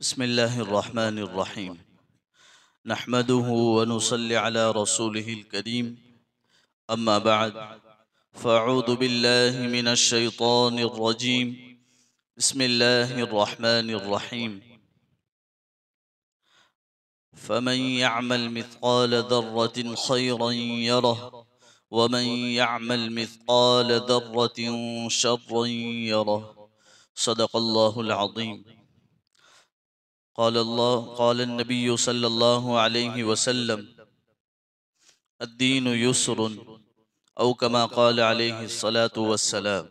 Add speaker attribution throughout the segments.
Speaker 1: بسم الله الرحمن الرحيم نحمده ونصلي على رسوله الكريم أما بعد فأعوذ بالله من الشيطان الرجيم بسم الله الرحمن الرحيم فمن يعمل مثقال ذرة خيرا يره ومن يعمل مثقال ذرة شرا يره صدق الله العظيم قال النبي صلى الله عليه وسلم الدين يسر او كما قال عليه الصلاة والسلام۔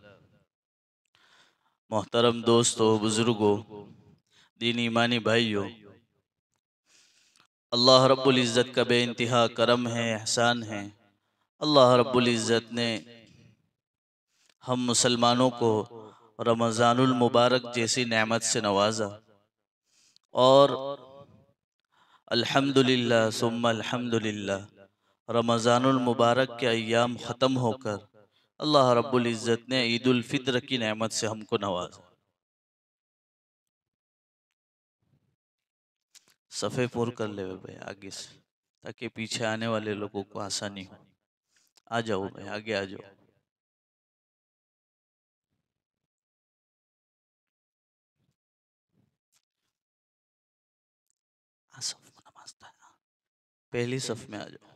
Speaker 1: محترم دوستو، بزرگو، دین ایمانی بھائیو، اللہ رب العزت کا بے انتہا کرم ہے، احسان ہے۔ اللہ رب العزت نے ہم مسلمانوں کو رمضان المبارک جیسی نعمت سے نوازا، اور الحمدللہ ثم الحمدللہ رمضان المبارک کے ایام ختم ہو کر اللہ رب العزت نے عید الفطر کی نعمت سے ہم کو نوازا۔ صفحے پور کر لے بھائی آگے سے، تاکہ پیچھے آنے والے لوگوں کو آسانی ہو۔ آ جاؤ بھائی، آگے آ جاؤ۔ پہلی صف میں آ جاؤ۔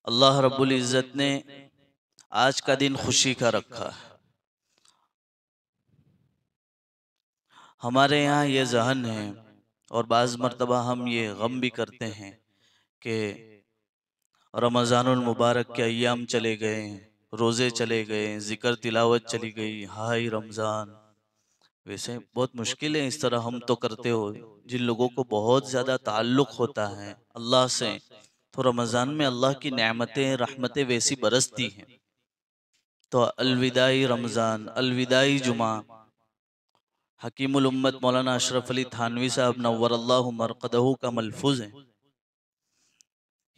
Speaker 1: اللہ رب العزت نے آج کا دن خوشی کا رکھا ہے۔ ہمارے یہاں یہ ذہن ہے، اور بعض مرتبہ ہم یہ غم بھی کرتے ہیں کہ رمضان المبارک کے ایام چلے گئے، روزے چلے گئے، ذکر تلاوت چلی گئی، ہائے رمضان۔ ویسے بہت مشکل ہے، اس طرح ہم تو کرتے ہو۔ جن لوگوں کو بہت زیادہ تعلق ہوتا ہے اللہ سے، تو رمضان میں اللہ کی نعمتیں، رحمتیں ویسی برستی ہیں۔ تو الوداعی رمضان، الوداعی جمعہ، حکیم الامت مولانا اشرف علی تھانوی صاحب نور اللہ مرقدہ کا ملفوظ ہے۔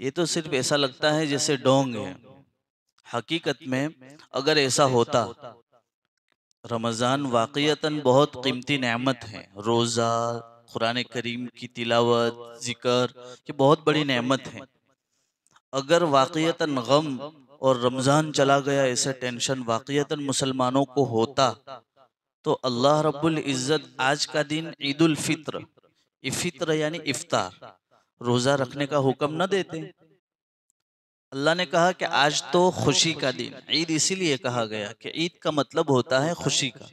Speaker 1: یہ تو صرف ایسا لگتا ہے جیسے ڈونگ ہے، حقیقت میں اگر ایسا ہوتا، رمضان واقعتاً بہت قیمتی نعمت ہے۔ روزہ، قرآن کریم کی تلاوت، ذکر، یہ بہت بڑی نعمت ہے۔ اگر واقعتاً غم اور رمضان چلا گیا ایسے ٹینشن واقعتاً مسلمانوں کو ہوتا، تو اللہ رب العزت آج کا دن عید الفطر، فطر یعنی افطار، روزہ رکھنے کا حکم نہ دیتے۔ اللہ نے کہا کہ آج تو خوشی کا دن، عید اسی لیے کہا گیا کہ عید کا مطلب ہوتا ہے خوشی کا۔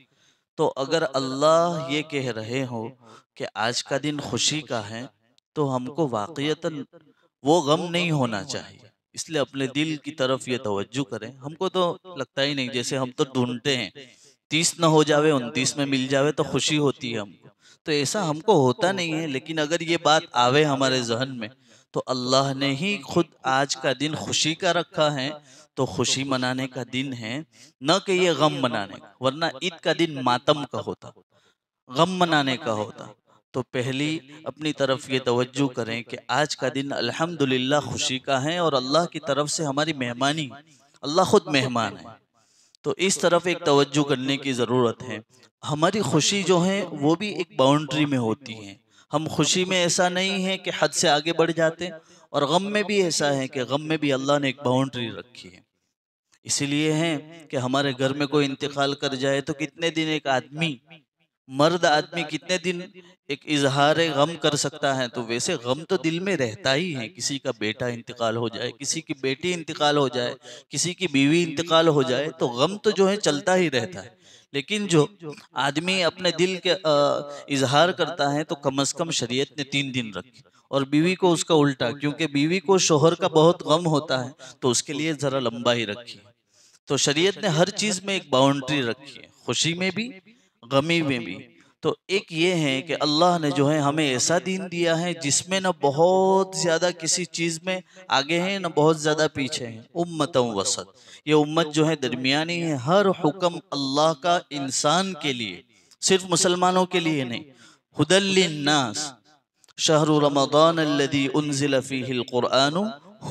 Speaker 1: تو اگر اللہ یہ کہہ رہے ہو کہ آج کا دن خوشی کا ہے، تو ہم کو واقعتاً وہ غم نہیں ہونا چاہیے۔ اس لیے اپنے دل کی طرف یہ توجہ کریں۔ ہم کو تو لگتا ہی نہیں، جیسے ہم تو ڈھونڈتے ہیں 30 نہ ہو جاوے 29 میں مل جاوے تو خوشی ہوتی ہے ہم کو، تو ایسا ہم کو ہوتا نہیں ہے۔ لیکن اگر یہ بات آوے ہمارے ذہن میں، تو اللہ نے ہی خود آج کا دن خوشی کا رکھا ہے، تو خوشی منانے کا دن ہے، نہ کہ یہ غم منانے کا۔ ورنہ عید کا دن ماتم کا ہوتا، غم منانے کا ہوتا۔ تو پہلی اپنی طرف یہ توجہ کریں کہ آج کا دن الحمدللہ خوشی کا ہے، اور اللہ کی طرف سے ہماری مہمانی، اللہ خود مہمان ہے۔ تو اس طرف ایک توجہ کرنے کی ضرورت ہے۔ ہماری خوشی جو ہے وہ بھی ایک باؤنڈری میں ہوتی ہے۔ ہم خوشی میں ایسا نہیں ہے کہ حد سے آگے بڑھ جاتے، اور غم میں بھی ایسا ہے کہ غم میں بھی اللہ نے ایک باؤنڈری رکھی ہے۔ اسی لیے ہے کہ ہمارے گھر میں کوئی انتقال کر جائے تو کتنے دن ایک آدمی، مرد آدمی کتنے دن ایک اظہار غم کر سکتا ہے؟ تو ویسے غم تو دل میں رہتا ہی ہے۔ کسی کا بیٹا انتقال ہو جائے، کسی کی بیٹی انتقال ہو جائے، کسی کی بیوی انتقال ہو جائے، تو غم تو جو ہے چلتا ہی رہتا ہے۔ لیکن جو آدمی اپنے دل کے اظہار کرتا ہے، تو کم از کم شریعت نے 3 دن رکھے، اور بیوی کو اس کا الٹا، کیونکہ بیوی کو شوہر کا بہت غم ہوتا ہے، تو اس کے لیے ذرا لمبا ہی رکھی۔ تو شریعت نے ہر چیز میں ایک باؤنڈری رکھی ہے، خوشی میں بھی، غمی میں بھی۔ تو ایک یہ ہے کہ اللہ نے جو ہے ہمیں ایسا دین دیا ہے جس میں نہ بہت زیادہ کسی چیز میں آگے ہیں نہ بہت زیادہ پیچھے ہیں، امتاً وسط، یہ امت جو ہے درمیانی ہے، ہر حکم اللہ کا انسان کے لیے، صرف مسلمانوں کے لیے نہیں، ہدی للناس، شہر رمضان الذی انزل فیہ القرآن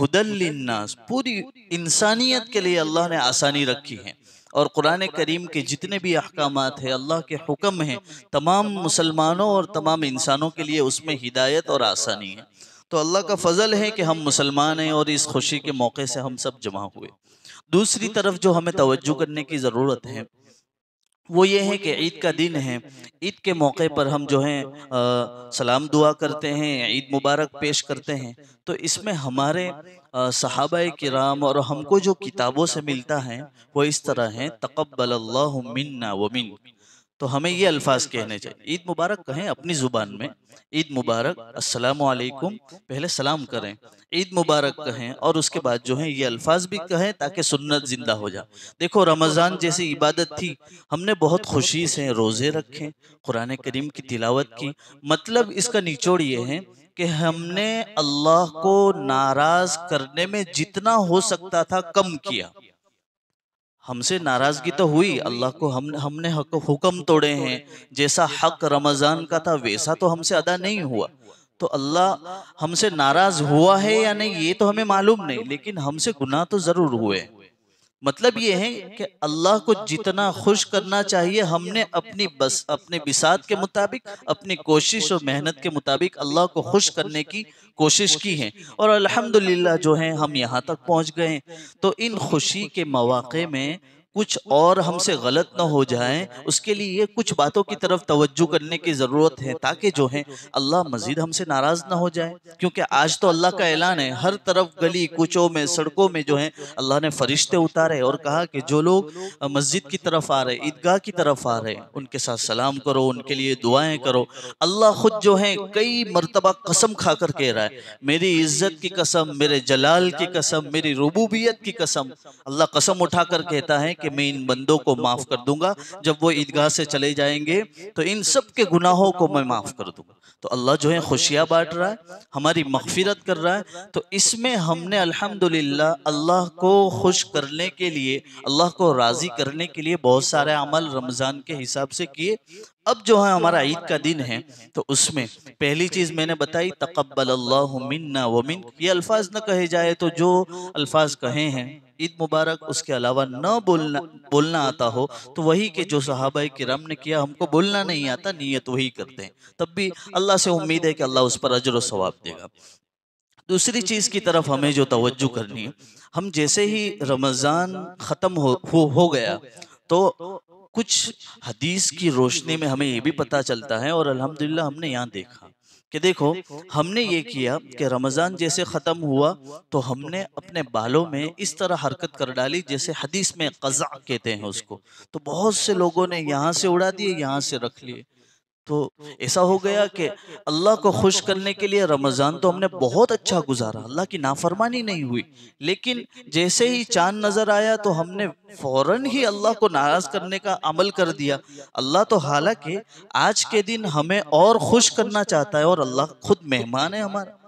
Speaker 1: ہدی للناس، پوری انسانیت کے لیے اللہ نے آسانی رکھی ہے، اور قرآن کریم کے جتنے بھی احکامات ہیں، اللہ کے حکم ہیں، تمام مسلمانوں اور تمام انسانوں کے لیے اس میں ہدایت اور آسانی ہے۔ تو اللہ کا فضل ہے کہ ہم مسلمان ہیں اور اس خوشی کے موقع سے ہم سب جمع ہوئے۔ دوسری طرف جو ہمیں توجہ کرنے کی ضرورت ہے وہ یہ ہے کہ عید کا دن ہے، عید کے موقع پر ہم جو ہیں سلام دعا کرتے ہیں، عید مبارک پیش کرتے ہیں، تو اس میں ہمارے صحابہ کرام اور ہم کو جو کتابوں سے ملتا ہے وہ اس طرح ہے، تقبل اللہ منا ومنک، تو ہمیں یہ الفاظ کہنے چاہیے، عید مبارک کہیں اپنی زبان میں، عید مبارک، السلام علیکم، پہلے سلام کریں، عید مبارک کہیں، اور اس کے بعد جو ہے یہ الفاظ بھی کہیں تاکہ سنت زندہ ہو جائے۔ دیکھو رمضان جیسی عبادت تھی، ہم نے بہت خوشی سے روزے رکھے، قرآن کریم کی تلاوت کی، مطلب اس کا نچوڑ یہ ہے کہ ہم نے اللہ کو ناراض کرنے میں جتنا ہو سکتا تھا کم کیا۔ ہم سے ناراضگی تو ہوئی، اللہ کو ہم نے حکم توڑے ہیں، جیسا حق رمضان کا تھا ویسا تو ہم سے ادا نہیں ہوا، تو اللہ ہم سے ناراض ہوا ہے یا نہیں یہ تو ہمیں معلوم نہیں، لیکن ہم سے گناہ تو ضرور ہوئے۔ مطلب یہ ہے کہ اللہ کو جتنا خوش کرنا چاہیے ہم نے اپنے بساط کے مطابق، اپنی کوشش اور محنت کے مطابق اللہ کو خوش کرنے کی کوشش کی ہے، اور الحمدللہ جو ہے ہم یہاں تک پہنچ گئے ہیں۔ تو ان خوشی کے مواقع میں کچھ اور ہم سے غلط نہ ہو جائیں، اس کے لیے کچھ باتوں کی طرف توجہ کرنے کی ضرورت ہے، تاکہ جو ہے اللہ مزید ہم سے ناراض نہ ہو جائے، کیونکہ آج تو اللہ کا اعلان ہے، ہر طرف گلی کوچوں میں سڑکوں میں جو ہے اللہ نے فرشتے اتارے اور کہا کہ جو لوگ مسجد کی طرف آ رہے، عیدگاہ کی طرف آ رہے، ان کے ساتھ سلام کرو، ان کے لیے دعائیں کرو۔ اللہ خود جو ہے کئی مرتبہ قسم کھا کر کہہ رہا ہے، میری عزت کی قسم، میرے جلال کی قسم، میری ربوبیت کی قسم، اللہ قسم اٹھا کر کہتا ہے کہ میں ان بندوں کو معاف کر دوں گا، جب وہ عیدگاہ سے چلے جائیں گے تو ان سب کے گناہوں کو میں معاف کر دوں گا۔ تو اللہ جو ہے خوشیاں بانٹ رہا ہے، ہماری مغفرت کر رہا ہے، تو اس میں ہم نے الحمدللہ اللہ کو خوش کرنے کے لیے، اللہ کو راضی کرنے کے لیے بہت سارے عمل رمضان کے حساب سے کیے۔ اب جو ہے ہمارا عید کا دن ہے، تو اس میں پہلی چیز میں نے بتائی، تقبل اللہ منا ومنک، یہ الفاظ نہ کہے جائے تو جو الفاظ کہے ہیں عید مبارک، اس کے علاوہ نہ بولنا آتا ہو تو وہی کہ جو صحابہ کرام نے کیا، ہم کو بولنا نہیں آتا، نیت وہی کرتے ہیں، تب بھی اللہ سے امید ہے کہ اللہ اس پر اجر و ثواب دے گا۔ دوسری چیز کی طرف ہمیں جو توجہ کرنی ہے، ہم جیسے ہی رمضان ختم ہو گیا تو کچھ حدیث کی روشنی میں ہمیں یہ بھی پتہ چلتا ہے، اور الحمدللہ ہم نے یہاں دیکھا کہ دیکھو ہم نے یہ کیا کہ رمضان جیسے ختم ہوا تو ہم نے اپنے بالوں میں اس طرح حرکت کر ڈالی جیسے حدیث میں قزع کہتے ہیں اس کو، تو بہت سے لوگوں نے یہاں سے اڑا دیے، یہاں سے رکھ لیے، تو ایسا ہو گیا کہ اللہ کو خوش کرنے کے لیے رمضان تو ہم نے بہت اچھا گزارا، اللہ کی نافرمانی نہیں ہوئی، لیکن جیسے ہی چاند نظر آیا تو ہم نے فوراً ہی اللہ کو ناراض کرنے کا عمل کر دیا۔ اللہ تو حالانکہ آج کے دن ہمیں اور خوش کرنا چاہتا ہے، اور اللہ خود مہمان ہے ہمارا،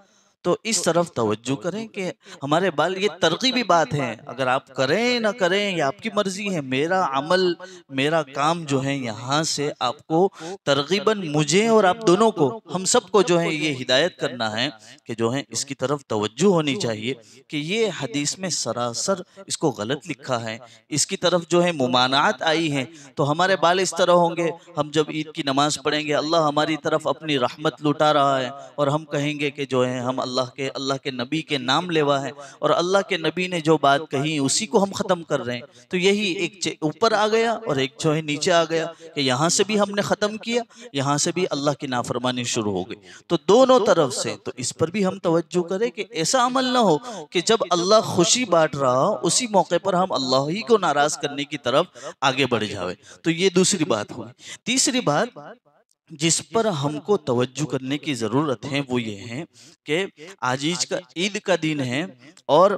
Speaker 1: تو اس طرف توجہ کریں کہ ہمارے بال، یہ ترغیبی بات ہے، اگر آپ کریں نہ کریں یہ آپ کی مرضی ہے، میرا عمل، میرا کام جو ہے یہاں سے آپ کو ترغیباً، مجھے اور آپ دونوں کو، ہم سب کو جو ہے یہ ہدایت کرنا ہے کہ جو ہے اس کی طرف توجہ ہونی چاہیے کہ یہ حدیث میں سراسر اس کو غلط لکھا ہے، اس کی طرف جو ہے ممانعت آئی ہے، تو ہمارے بال اس طرح ہوں گے، ہم جب عید کی نماز پڑھیں گے اللہ ہماری طرف اپنی رحمت لوٹا رہا ہے، اور ہم کہیں گے کہ جو ہے ہم اللہ کے نبی کے نام لیوا ہے، اور اللہ کے نبی نے جو بات کہی اسی کو ہم ختم کر رہے ہیں، تو یہی ایک اوپر آ گیا اور ایک جو ہے نیچے آ گیا کہ یہاں سے بھی ہم نے ختم کیا، یہاں سے بھی اللہ کی نافرمانی شروع ہو گئی، تو دونوں طرف سے، تو اس پر بھی ہم توجہ کریں کہ ایسا عمل نہ ہو کہ جب اللہ خوشی بانٹ رہا اسی موقع پر ہم اللہ ہی کو ناراض کرنے کی طرف آگے بڑھ جاوے، تو یہ دوسری بات ہوئی۔ تیسری بات جس پر ہم کو توجہ کرنے کی ضرورت ہے وہ یہ ہے کہ آج عید کا دن ہے، اور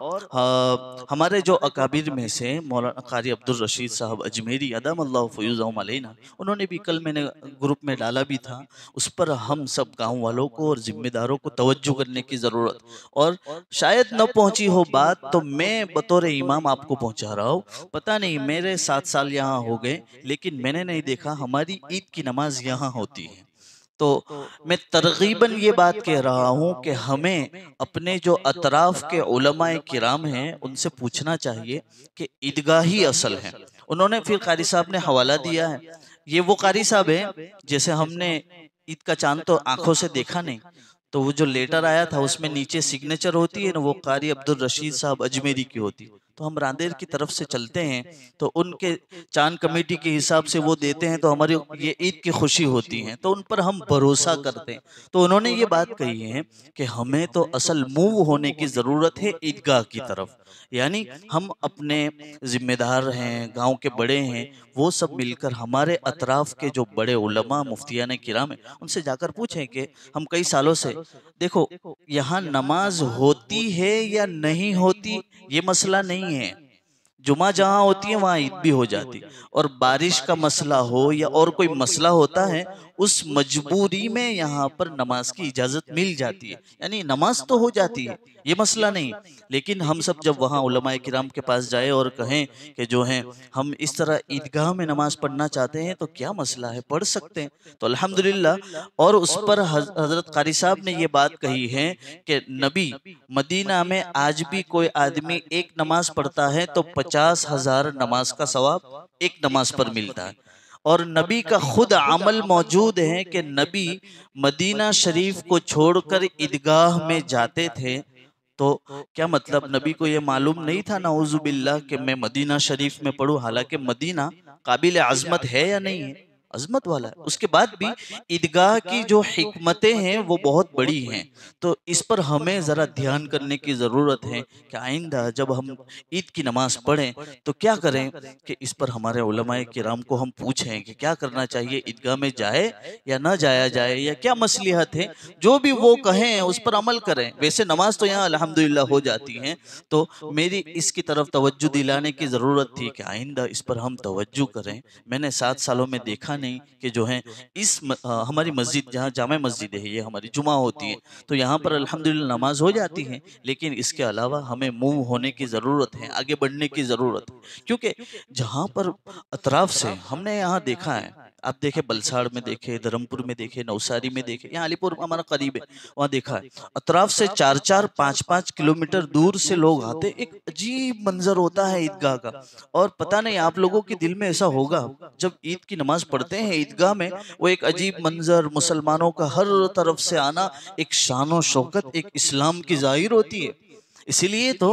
Speaker 1: ہمارے جو اکابر میں سے مولانا قاری عبدالرشید صاحب اجمیری ادام اللہ فیوزہم علینا، انہوں نے بھی کل میں نے گروپ میں ڈالا بھی تھا، اس پر ہم سب گاؤں والوں کو اور ذمہ داروں کو توجہ کرنے کی ضرورت، اور شاید نہ پہنچی ہو بات تو میں بطور امام آپ کو پہنچا رہا ہوں۔ پتہ نہیں میرے 7 سال یہاں ہو گئے لیکن میں نے نہیں دیکھا ہماری عید کی نماز یہاں ہوتی ہے۔ تو میں ترغیباً یہ بات کہہ رہا ہوں کہ ہمیں اپنے جو اطراف کے علماء کرام ہیں ان سے پوچھنا چاہیے کہ عیدگاہ ہی اصل ہے۔ انہوں نے پھر قاری صاحب نے حوالہ دیا ہے، یہ وہ قاری صاحب ہیں جیسے ہم نے عید کا چاند تو آنکھوں سے دیکھا نہیں، تو وہ جو لیٹر آیا تھا اس میں نیچے سگنیچر ہوتی ہے نا، وہ قاری عبدالرشید صاحب اجمیری کی ہوتی، تو ہم راندیر کی طرف سے چلتے ہیں تو ان کے چاند کمیٹی کے حساب سے وہ دیتے ہیں تو ہماری یہ عید کی خوشی ہوتی ہے، تو ان پر ہم بھروسہ کرتے ہیں۔ تو انہوں نے یہ بات کہی ہے کہ ہمیں تو اصل موو ہونے کی ضرورت ہے عیدگاہ کی طرف، یعنی ہم اپنے ذمہ دار ہیں، گاؤں کے بڑے ہیں، وہ سب مل کر ہمارے اطراف کے جو بڑے علماء مفتیان کرام ہیں ان سے جا کر پوچھیں کہ ہم کئی سالوں سے دیکھو یہاں نماز ہوتی ہے یا نہیں ہوتی یہ مسئلہ نہیں ہے، جمعہ جہاں ہوتی ہے وہاں عید بھی ہو جاتی، اور بارش کا مسئلہ ہو یا اور کوئی مسئلہ ہوتا ہے اس مجبوری میں یہاں پر نماز کی اجازت مل جاتی ہے، یعنی نماز تو ہو جاتی ہے یہ مسئلہ نہیں، لیکن ہم سب جب وہاں علماء کرام کے پاس جائے اور کہیں کہ جو ہیں ہم اس طرح عیدگاہ میں نماز پڑھنا چاہتے ہیں تو کیا مسئلہ ہے، پڑھ سکتے ہیں، تو الحمدللہ۔ اور اس پر حضرت قاری صاحب نے یہ بات کہی ہے کہ نبی مدینہ میں آج بھی کوئی آدمی ایک نماز پڑھتا ہے تو 50,000 نماز کا ثواب ایک نماز پر ملتا ہے، اور نبی کا خود عمل موجود ہے کہ نبی مدینہ شریف کو چھوڑ کر عیدگاہ میں جاتے تھے، تو کیا مطلب نبی کو یہ معلوم نہیں تھا نعوذ باللہ کہ میں مدینہ شریف میں پڑھوں، حالانکہ مدینہ قابل عظمت ہے یا نہیں ہے، عظمت والا ہے، اس کے بعد بھی عیدگاہ کی جو حکمتیں ہیں وہ بہت بڑی ہیں، تو اس پر ہمیں ذرا دھیان کرنے کی ضرورت ہے کہ آئندہ جب ہم عید کی نماز پڑھیں تو کیا کریں کہ اس پر ہمارے علماء کرام کو ہم پوچھیں کہ کیا کرنا چاہیے، عیدگاہ میں جائے یا نہ جایا جائے یا کیا مصلحت ہے، جو بھی وہ کہیں اس پر عمل کریں، ویسے نماز تو یہاں الحمدللہ ہو جاتی ہیں، تو میری اس کی طرف توجہ دلانے کی ضرورت تھی کہ آئندہ اس پر ہم توجہ کریں۔ میں نے 7 سالوں میں دیکھا نہیں کہ جو ہے ہماری مسجد جہاں جامع مسجد ہے یہ ہماری جمعہ ہوتی ہے تو یہاں پر الحمدللہ نماز ہو جاتی ہے، لیکن اس کے علاوہ ہمیں موو ہونے کی ضرورت ہے، آگے بڑھنے کی ضرورت ہے، کیونکہ جہاں پر اطراف سے ہم نے یہاں دیکھا ہے، آپ دیکھیں بلساڑ میں دیکھیں، دھرمپور میں دیکھیں، نوساری میں دیکھیں، یہاں علی پور ہمارا قریب ہے، وہاں دیکھا ہے اطراف سے 4-4 5-5 کلومیٹر دور سے لوگ آتے، ایک عجیب منظر ہوتا ہے عیدگاہ کا، اور پتہ نہیں آپ لوگوں کے دل میں ایسا ہوگا جب عید کی نماز پڑھتے ہیں عیدگاہ میں، وہ ایک عجیب منظر، مسلمانوں کا ہر طرف سے آنا، ایک شان و شوکت، ایک اسلام کی ظاہر ہوتی ہے، اسی لیے تو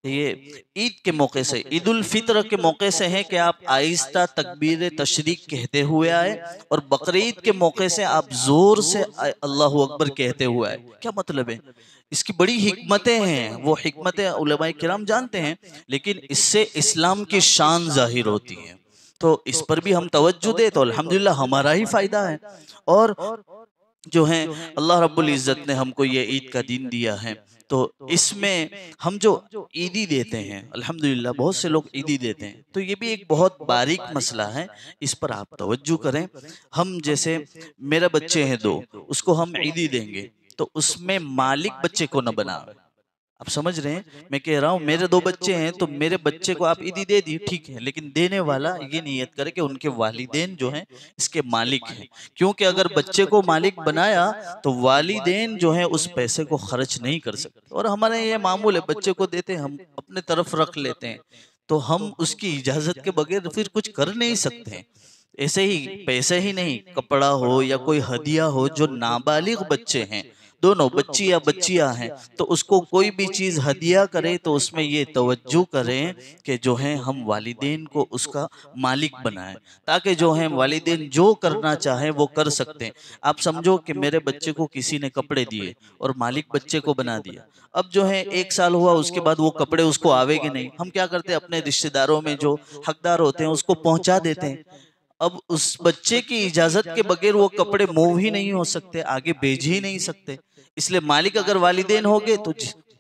Speaker 1: یہ عید کے موقع سے، عید الفطر کے موقع سے ہے کہ آپ آہستہ تکبیر تشریق کہتے ہوئے آئے، اور بقرعید کے موقع سے آپ زور سے اللہ اکبر کہتے ہوئے آئے، کیا مطلب ہے؟ اس کی بڑی حکمتیں ہیں، وہ حکمتیں علماء کرام جانتے ہیں، لیکن اس سے اسلام کی شان ظاہر ہوتی ہے، تو اس پر بھی ہم توجہ دیں تو الحمدللہ ہمارا ہی فائدہ ہے، اور جو ہیں اللہ رب العزت نے ہم کو یہ عید کا دن دیا ہے، تو اس میں ہم جو عیدی دیتے ہیں الحمدللہ بہت سے لوگ عیدی دیتے ہیں، تو یہ بھی ایک بہت باریک مسئلہ ہے، اس پر آپ توجہ کریں۔ ہم جیسے میرے بچے ہیں 2، اس کو ہم عیدی دیں گے تو اس میں مالک بچے کو نہ بنائیں، آپ سمجھ رہے ہیں میں کہہ رہا ہوں میرے 2 بچے ہیں تو میرے بچے کو آپ عیدی دے دی ٹھیک ہے، لیکن دینے والا یہ نیت کرے کہ ان کے والدین جو ہیں اس کے مالک ہیں، کیونکہ اگر بچے کو مالک بنایا تو والدین جو ہیں اس پیسے کو خرچ نہیں کر سکتے، اور ہمارے یہ معمول ہے بچے کو دیتے ہیں ہم اپنے طرف رکھ لیتے ہیں، تو ہم اس کی اجازت کے بغیر پھر کچھ کر نہیں سکتے ہیں، ایسے ہی پیسے ہی نہیں، کپڑا ہو یا کوئی ہدیہ ہو، جو نابالغ بچے ہیں دونوں بچی یا بچیاں ہیں تو اس کو کوئی بھی چیز ہدیہ کرے تو اس میں یہ توجہ کریں کہ جو ہیں ہم والدین کو اس کا مالک بنائیں، تاکہ جو ہیں والدین جو کرنا چاہیں وہ کر سکتے ہیں۔ آپ سمجھو کہ میرے بچے کو کسی نے کپڑے دیے اور مالک بچے کو بنا دیا، اب جو ہے 1 سال ہوا اس کے بعد وہ کپڑے اس کو آوے گے نہیں، ہم کیا کرتے ہیں اپنے رشتہ داروں میں جو حقدار ہوتے ہیں اس کو پہنچا دیتے ہیں، اب اس بچے کی اجازت کے بغیر وہ کپڑے موو ہی نہیں ہو سکتے، آگے بھیج ہی نہیں سکتے، اس لیے مالک اگر والدین ہوگے تو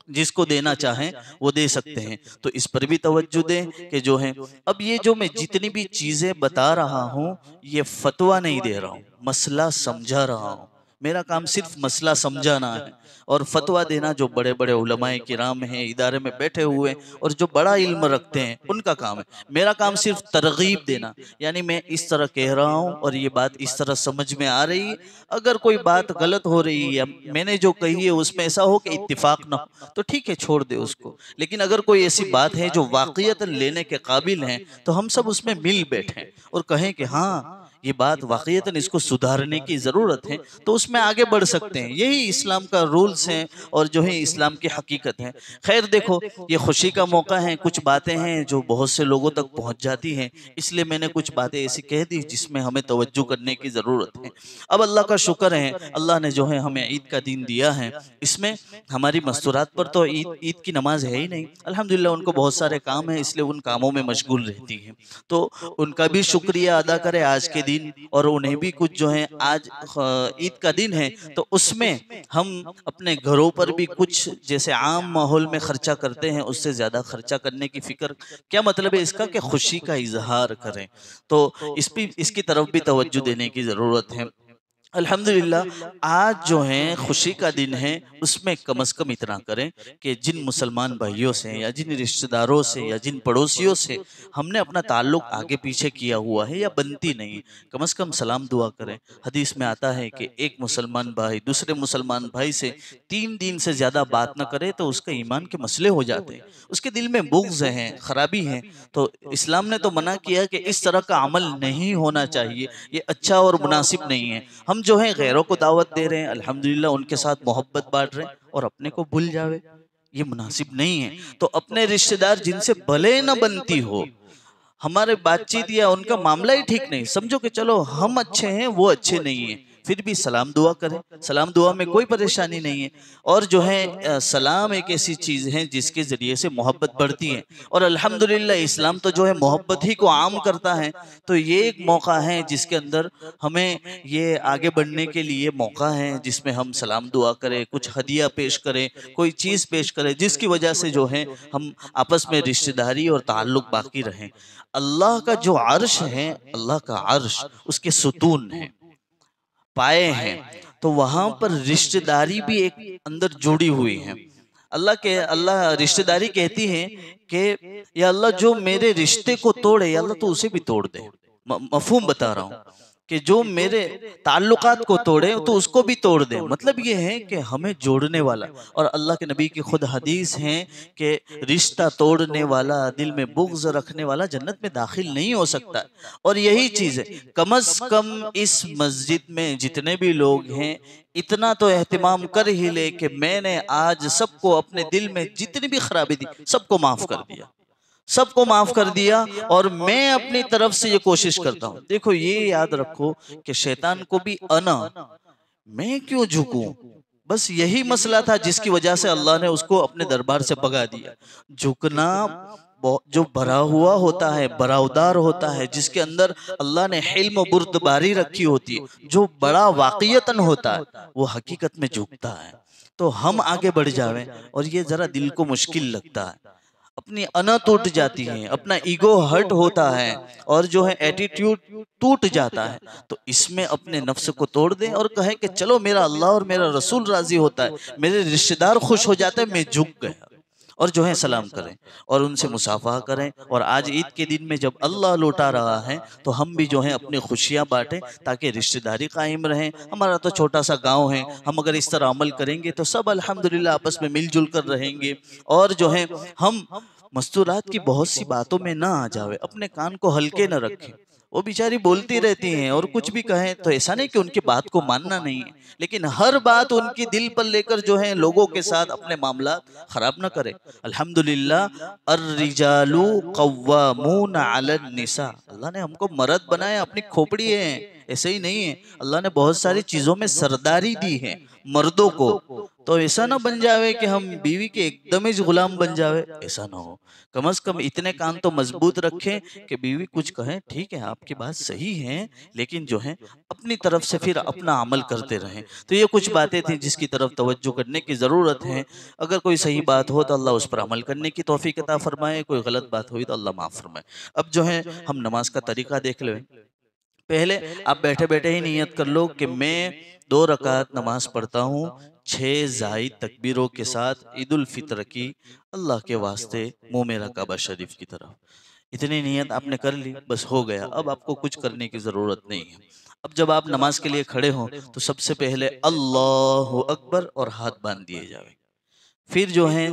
Speaker 1: جس کو دینا چاہیں وہ دے سکتے ہیں، تو اس پر بھی توجہ دیں کہ جو ہے اب یہ جو میں جتنی بھی چیزیں بتا رہا ہوں یہ فتویٰ نہیں دے رہا ہوں، مسئلہ سمجھا رہا ہوں، میرا کام صرف مسئلہ سمجھانا ہے، اور فتویٰ دینا جو بڑے بڑے علماء کرام ہیں ادارے میں بیٹھے ہوئے اور جو بڑا علم رکھتے ہیں ان کا کام ہے، میرا کام صرف ترغیب دینا، یعنی میں اس طرح کہہ رہا ہوں اور یہ بات اس طرح سمجھ میں آ رہی ہے، اگر کوئی بات غلط ہو رہی ہے یا میں نے جو کہی ہے اس میں ایسا ہو کہ اتفاق نہ ہو تو ٹھیک ہے چھوڑ دے اس کو، لیکن اگر کوئی ایسی بات ہے جو واقعیت لینے کے قابل ہیں تو ہم سب اس میں مل بیٹھیں اور کہیں کہ ہاں یہ بات واقعیت اس کو سدھارنے کی ضرورت ہے، تو اس میں آگے بڑھ سکتے ہیں، یہی اسلام کا رولز ہیں اور جو ہے اسلام کی حقیقت ہے۔ خیر دیکھو یہ خوشی کا موقع ہے، کچھ باتیں ہیں جو بہت سے لوگوں تک پہنچ جاتی ہیں، اس لیے میں نے کچھ باتیں ایسی کہہ دی جس میں ہمیں توجہ کرنے کی ضرورت ہے۔ اب اللہ کا شکر ہے، اللہ نے جو ہے ہمیں عید کا دن دیا ہے، اس میں ہماری مستورات پر تو عید کی نماز ہے ہی نہیں، الحمدللہ ان کو بہت سارے کام ہیں اس لیے ان کاموں میں مشغول رہتی ہیں، تو ان کا بھی شکریہ ادا کرے آج کے دن، اور انہیں بھی کچھ جو ہے آج عید کا دن ہے تو اس میں ہم اپنے گھروں پر بھی کچھ جیسے عام ماحول میں خرچہ کرتے ہیں اس سے زیادہ خرچہ کرنے کی فکر، کیا مطلب ہے اس کا کہ خوشی کا اظہار کریں، تو اس کی طرف بھی توجہ دینے کی ضرورت ہے۔ الحمدللہ آج جو ہے خوشی کا دن ہے، اس میں کم از کم اتنا کریں کہ جن مسلمان بھائیوں سے یا جن رشتہ داروں سے یا جن پڑوسیوں سے ہم نے اپنا تعلق آگے پیچھے کیا ہوا ہے یا بنتی نہیں، کم از کم سلام دعا کریں۔ حدیث میں آتا ہے کہ ایک مسلمان بھائی دوسرے مسلمان بھائی سے 3 دن سے زیادہ بات نہ کرے تو اس کا ایمان کے مسئلے ہو جاتے ہیں، اس کے دل میں بغض ہیں، خرابی ہے، تو اسلام نے تو منع کیا کہ اس طرح کا عمل نہیں ہونا چاہیے، یہ اچھا اور مناسب نہیں ہے۔ ہم جو ہیں غیروں کو دعوت دے رہے ہیں، الحمدللہ ان کے ساتھ محبت بانٹ رہے ہیں اور اپنے کو بھول جاوے، یہ مناسب نہیں ہے۔ تو اپنے رشتہ دار جن سے بھلے نہ بنتی ہو، ہمارے بات چیت یا ان کا معاملہ ہی ٹھیک نہیں، سمجھو کہ چلو ہم اچھے ہیں وہ اچھے نہیں ہیں، پھر بھی سلام دعا کریں، سلام دعا میں کوئی پریشانی نہیں ہے، اور جو ہے سلام ایک ایسی چیز ہے جس کے ذریعے سے محبت بڑھتی ہے، اور الحمدللہ اسلام تو جو ہے محبت ہی کو عام کرتا ہے، تو یہ ایک موقع ہے جس کے اندر ہمیں یہ آگے بڑھنے کے لیے موقع ہے جس میں ہم سلام دعا کریں، کچھ ہدیہ پیش کریں، کوئی چیز پیش کریں جس کی وجہ سے جو ہے ہم آپس میں رشتہ داری اور تعلق باقی رہیں۔ اللہ کا جو عرش ہے، اللہ کا عرش اس کے ستون ہیں، پائے ہیں، تو وہاں پر رشتہ داری بھی ایک اندر جڑی ہوئی ہے۔ اللہ رشتہ داری کہتی ہے کہ یا اللہ جو میرے رشتے کو توڑے یا اللہ تو اسے بھی توڑ دے، مفہوم بتا رہا ہوں کہ جو میرے تعلقات کو توڑے تو اس کو بھی توڑ دے، مطلب یہ ہے کہ ہمیں جوڑنے والا، اور اللہ کے نبی کی خود حدیث ہیں کہ رشتہ توڑنے والا، دل میں بغض رکھنے والا جنت میں داخل نہیں ہو سکتا، اور یہی چیز ہے کم از کم اس مسجد میں جتنے بھی لوگ ہیں اتنا تو اہتمام کر ہی لے کہ میں نے آج سب کو اپنے دل میں جتنی بھی خرابی دی سب کو معاف کر دیا، سب کو معاف کر دیا، اور میں اپنی طرف سے یہ کوشش کرتا ہوں۔ دیکھو یہ یاد رکھو کہ شیطان کو بھی انا، میں کیوں جھکوں، بس یہی مسئلہ تھا جس کی وجہ سے اللہ نے اس کو اپنے دربار سے بھگا دیا۔ جھکنا جو بھرا ہوا ہوتا ہے، براودار ہوتا ہے، جس کے اندر اللہ نے حلم و بردباری رکھی ہوتی ہے، جو بڑا واقعیتاً ہوتا ہے وہ حقیقت میں جھکتا ہے، تو ہم آگے بڑھ جاویں، اور یہ ذرا دل کو مشکل لگتا ہے، اپنی انا ٹوٹ جاتی ہے، اپنا ایگو ہرٹ ہوتا ہے، اور جو ہے ایٹیٹیوڈ ٹوٹ جاتا ہے، تو اس میں اپنے نفس کو توڑ دیں اور کہیں کہ چلو میرا اللہ اور میرا رسول راضی ہوتا ہے، میرے رشتہ دار خوش ہو جاتے ہیں، میں جھک گیا، اور جو ہے سلام کریں اور ان سے مصافحہ کریں، اور آج عید کے دن میں جب اللہ لوٹا رہا ہے تو ہم بھی جو ہیں اپنی خوشیاں بانٹیں تاکہ رشتہ داری قائم رہیں۔ ہمارا تو چھوٹا سا گاؤں ہے، ہم اگر اس طرح عمل کریں گے تو سب الحمدللہ آپس میں مل جل کر رہیں گے، اور جو ہے ہم مستورات کی بہت سی باتوں میں نہ آ جاوے، اپنے کان کو ہلکے نہ رکھیں، وہ بیچاری بولتی رہتی ہیں اور کچھ بھی کہیں تو ایسا نہیں کہ ان کی بات کو ماننا نہیں ہے، لیکن ہر بات ان کی دل پر لے کر جو ہے لوگوں کے ساتھ اپنے معاملات خراب نہ کرے۔ الحمدللہ الرجال قوامون علی النساء، اللہ نے ہم کو مرد بنایا، اپنی کھوپڑی ہے، ایسے ہی نہیں ہے، اللہ نے بہت ساری چیزوں میں سرداری دی ہے مردوں کو، تو ایسا نہ بن جاوے کہ ہم بیوی کے ایک دم ہی غلام بن جاوے، ایسا نہ ہو۔ کم از کم اتنے کان تو مضبوط رکھیں کہ بیوی کچھ کہیں ٹھیک ہے آپ کی بات صحیح ہے، لیکن جو ہے اپنی طرف سے پھر اپنا عمل کرتے رہیں۔ تو یہ کچھ باتیں تھیں جس کی طرف توجہ کرنے کی ضرورت ہے۔ اگر کوئی صحیح بات ہو تو اللہ اس پر عمل کرنے کی توفیق عطا فرمائے، کوئی غلط بات ہوئی تو اللہ معاف فرمائے۔ اب جو ہے ہم نماز کا طریقہ دیکھ لیں۔ پہلے آپ بیٹھے بیٹھے ہی نیت کر لو کہ میں 2 رکعت نماز پڑھتا ہوں 6 زائد تکبیروں کے ساتھ عید الفطر کی، اللہ کے واسطے منہ میرا کعبہ شریف کی طرف۔ اتنی نیت آپ نے کر لی، بس ہو گیا، اب آپ کو کچھ کرنے کی ضرورت نہیں ہے۔ اب جب آپ نماز کے لیے کھڑے ہوں تو سب سے پہلے اللہ اکبر اور ہاتھ باندھ دیے جاوے، پھر جو ہے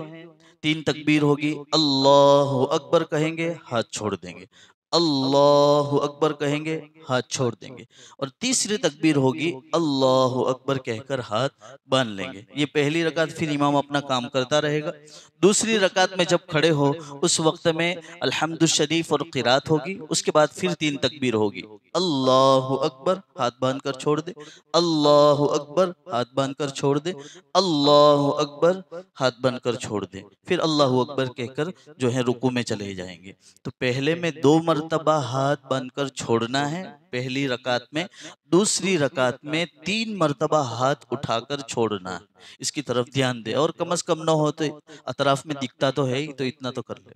Speaker 1: 3 تکبیر ہوگی، اللہ اکبر کہیں گے، ہاتھ چھوڑ دیں گے، اللہ اکبر کہیں گے، ہاتھ چھوڑ دیں گے، اور تیسری تکبیر ہوگی اللہ اکبر کہہ کر ہاتھ باندھ لیں گے۔ یہ پہلی رکعت پھر امام اپنا کام کرتا رہے گا۔ دوسری رکعت میں جب کھڑے ہو اس وقت میں الحمد شریف اور قرات ہوگی، اس کے بعد پھر 3 تکبیر ہوگی، اللہ اکبر ہاتھ باندھ کر چھوڑ دے، اللہ اکبر ہاتھ باندھ کر چھوڑ دے، اللہ اکبر ہاتھ بن کر چھوڑ دیں، پھر اللہ اکبر کہہ کر جو ہے رکوع میں چلے جائیں گے۔ تو پہلے میں 2 مرتبہ ہاتھ بن کر چھوڑنا ہے پہلی رکعت میں، دوسری رکعت میں 3 مرتبہ ہاتھ اٹھا کر چھوڑنا ہے۔ اس کی طرف دھیان دے، اور کم از کم نہ ہو تو اطراف میں دکھتا تو ہے ہی، تو اتنا تو کر لے۔